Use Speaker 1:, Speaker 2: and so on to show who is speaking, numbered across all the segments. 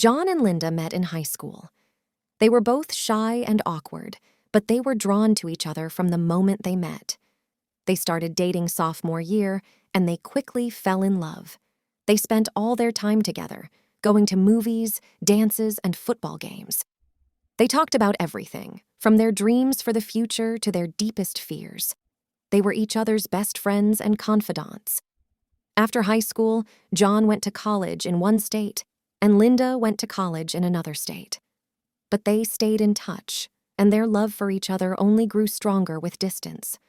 Speaker 1: John and Linda met in high school. They were both shy and awkward, but they were drawn to each other from the moment they met. They started dating sophomore year, and they quickly fell in love. They spent all their time together, going to movies, dances, and football games. They talked about everything, from their dreams for the future to their deepest fears. They were each other's best friends and confidants. After high school, John went to college in one state, and Linda went to college in another state. But they stayed in touch, and their love for each other only grew stronger with distance.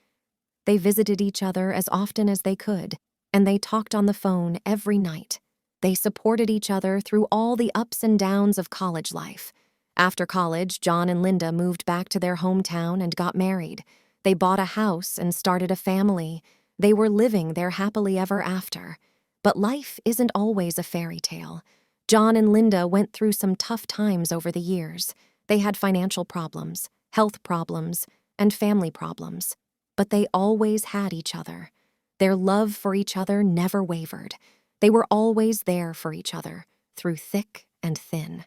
Speaker 1: They visited each other as often as they could, and they talked on the phone every night. They supported each other through all the ups and downs of college life. After college, John and Linda moved back to their hometown and got married. They bought a house and started a family. They were living their happily ever after. But life isn't always a fairy tale. John and Linda went through some tough times over the years. They had financial problems, health problems, and family problems. But they always had each other. Their love for each other never wavered. They were always there for each other, through thick and thin.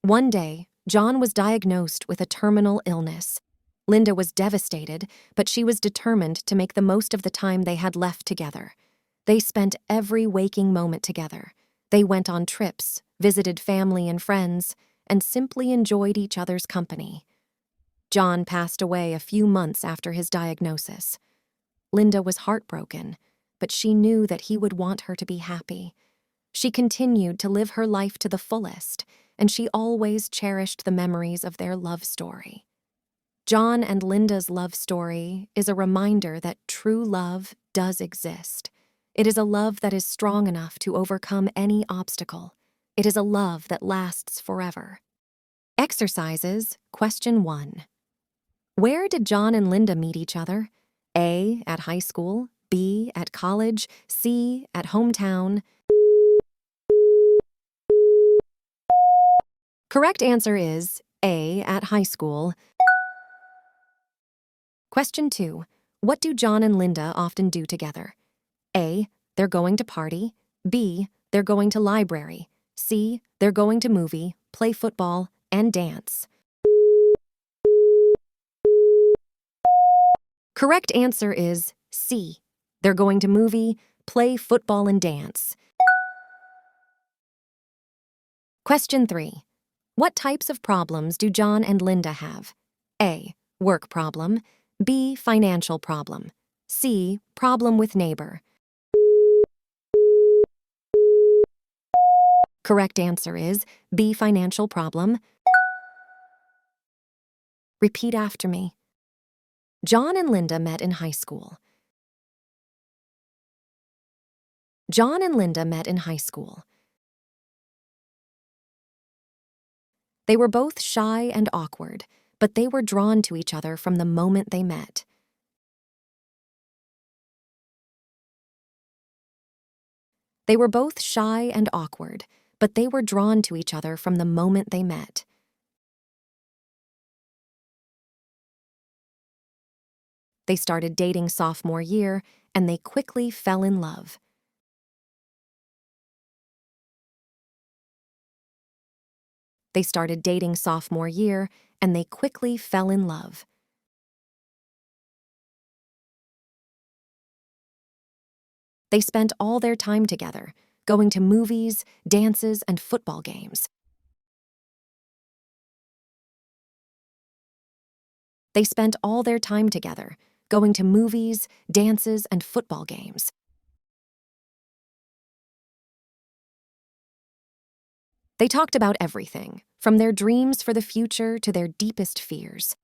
Speaker 1: One day, John was diagnosed with a terminal illness. Linda was devastated, but she was determined to make the most of the time they had left together. They spent every waking moment together. They went on trips, visited family and friends, and simply enjoyed each other's company. John passed away a few months after his diagnosis. Linda was heartbroken, but she knew that he would want her to be happy. She continued to live her life to the fullest, and she always cherished the memories of their love story. John and Linda's love story is a reminder that true love does exist. It is a love that is strong enough to overcome any obstacle. It is a love that lasts forever. Exercises, question 1. Where did John and Linda meet each other? A, at high school, B, at college, C, at hometown. Correct answer is A, at high school. Question 2. What do John and Linda often do together? A, they're going to party. B, they're going to library. C, they're going to movie, play football, and dance. Correct answer is C. They're going to movie, play football, and dance. Question 3. What types of problems do John and Linda have? A, work problem. B, financial problem. C, problem with neighbor. Correct answer is B, financial problem. Repeat after me. John and Linda met in high school. John and Linda met in high school. They were both shy and awkward, but they were drawn to each other from the moment they met. They were both shy and awkward, but they were drawn to each other from the moment they met. They started dating sophomore year, and they quickly fell in love. They started dating sophomore year, and they quickly fell in love. They spent all their time together, going to movies, dances, and football games. They spent all their time together, going to movies, dances, and football games. They talked about everything, from their dreams for the future to their deepest fears.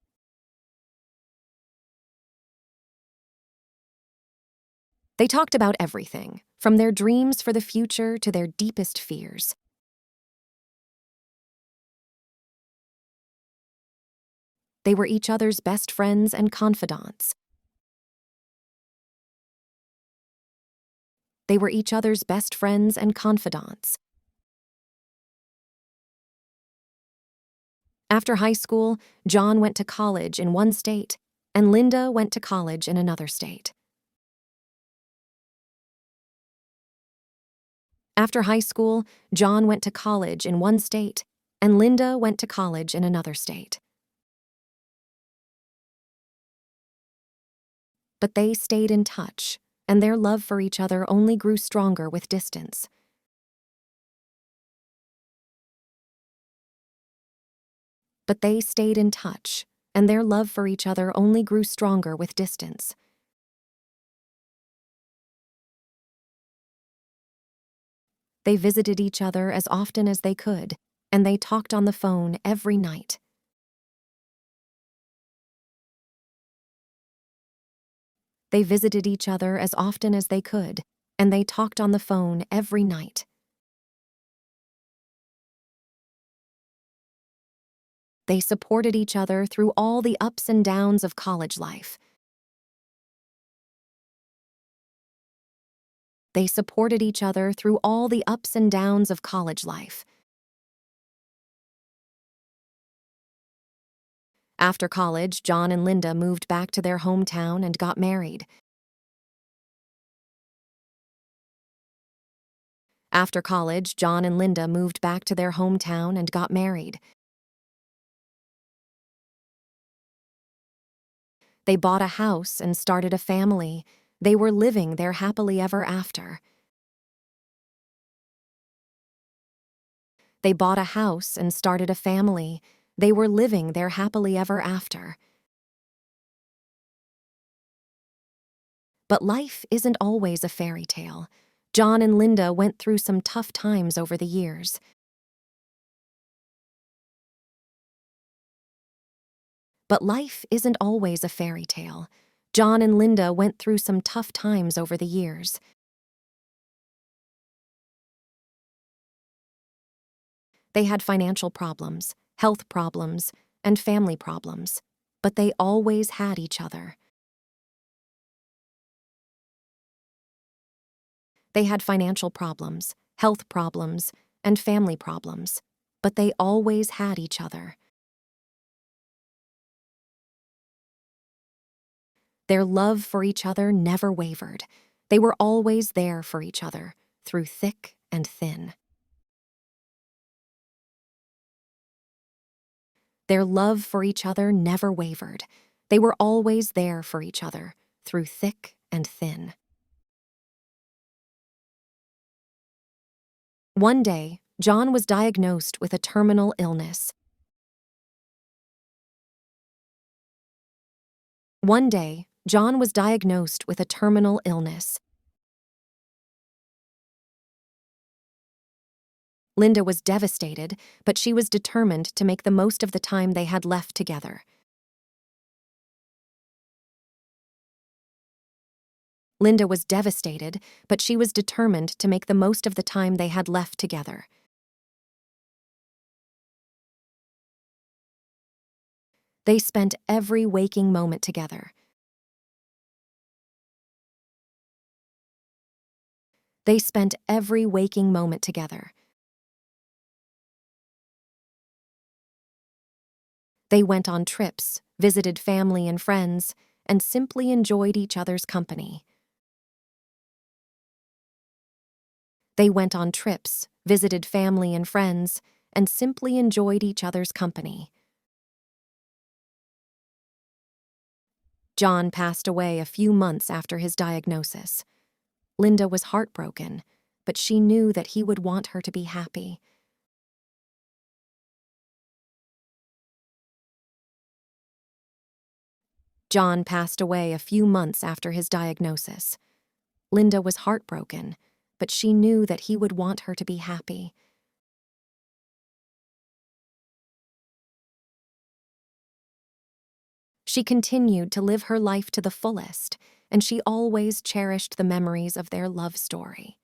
Speaker 1: They talked about everything, from their dreams for the future to their deepest fears. They were each other's best friends and confidants. They were each other's best friends and confidants. After high school, John went to college in one state, and Linda went to college in another state. After high school, John went to college in one state, and Linda went to college in another state. But they stayed in touch, and their love for each other only grew stronger with distance. But they stayed in touch, and their love for each other only grew stronger with distance. They visited each other as often as they could, and they talked on the phone every night. They visited each other as often as they could, and they talked on the phone every night. They supported each other through all the ups and downs of college life. They supported each other through all the ups and downs of college life. After college, John and Linda moved back to their hometown and got married. After college, John and Linda moved back to their hometown and got married. They bought a house and started a family. They were living their happily ever after. They bought a house and started a family. They were living their happily ever after. But life isn't always a fairy tale. John and Linda went through some tough times over the years. But life isn't always a fairy tale. John and Linda went through some tough times over the years. They had financial problems, health problems, and family problems. But they always had each other. They had financial problems, health problems, and family problems. But they always had each other. Their love for each other never wavered. They were always there for each other, through thick and thin. Their love for each other never wavered. They were always there for each other, through thick and thin. One day, John was diagnosed with a terminal illness. One day, John was diagnosed with a terminal illness. Linda was devastated, but she was determined to make the most of the time they had left together. Linda was devastated, but she was determined to make the most of the time they had left together. They spent every waking moment together. They spent every waking moment together. They went on trips, visited family and friends, and simply enjoyed each other's company. They went on trips, visited family and friends, and simply enjoyed each other's company. John passed away a few months after his diagnosis. Linda was heartbroken, but she knew that he would want her to be happy. John passed away a few months after his diagnosis. Linda was heartbroken, but she knew that he would want her to be happy. She continued to live her life to the fullest, and she always cherished the memories of their love story.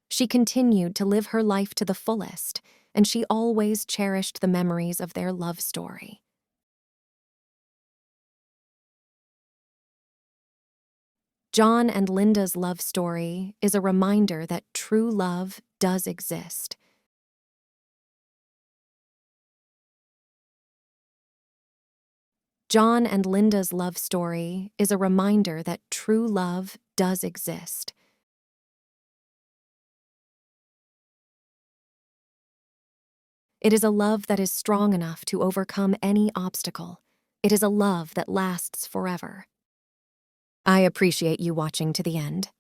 Speaker 1: She continued to live her life to the fullest, and she always cherished the memories of their love story. John and Linda's love story is a reminder that true love does exist. John and Linda's love story is a reminder that true love does exist. It is a love that is strong enough to overcome any obstacle. It is a love that lasts forever. I appreciate you watching to the end.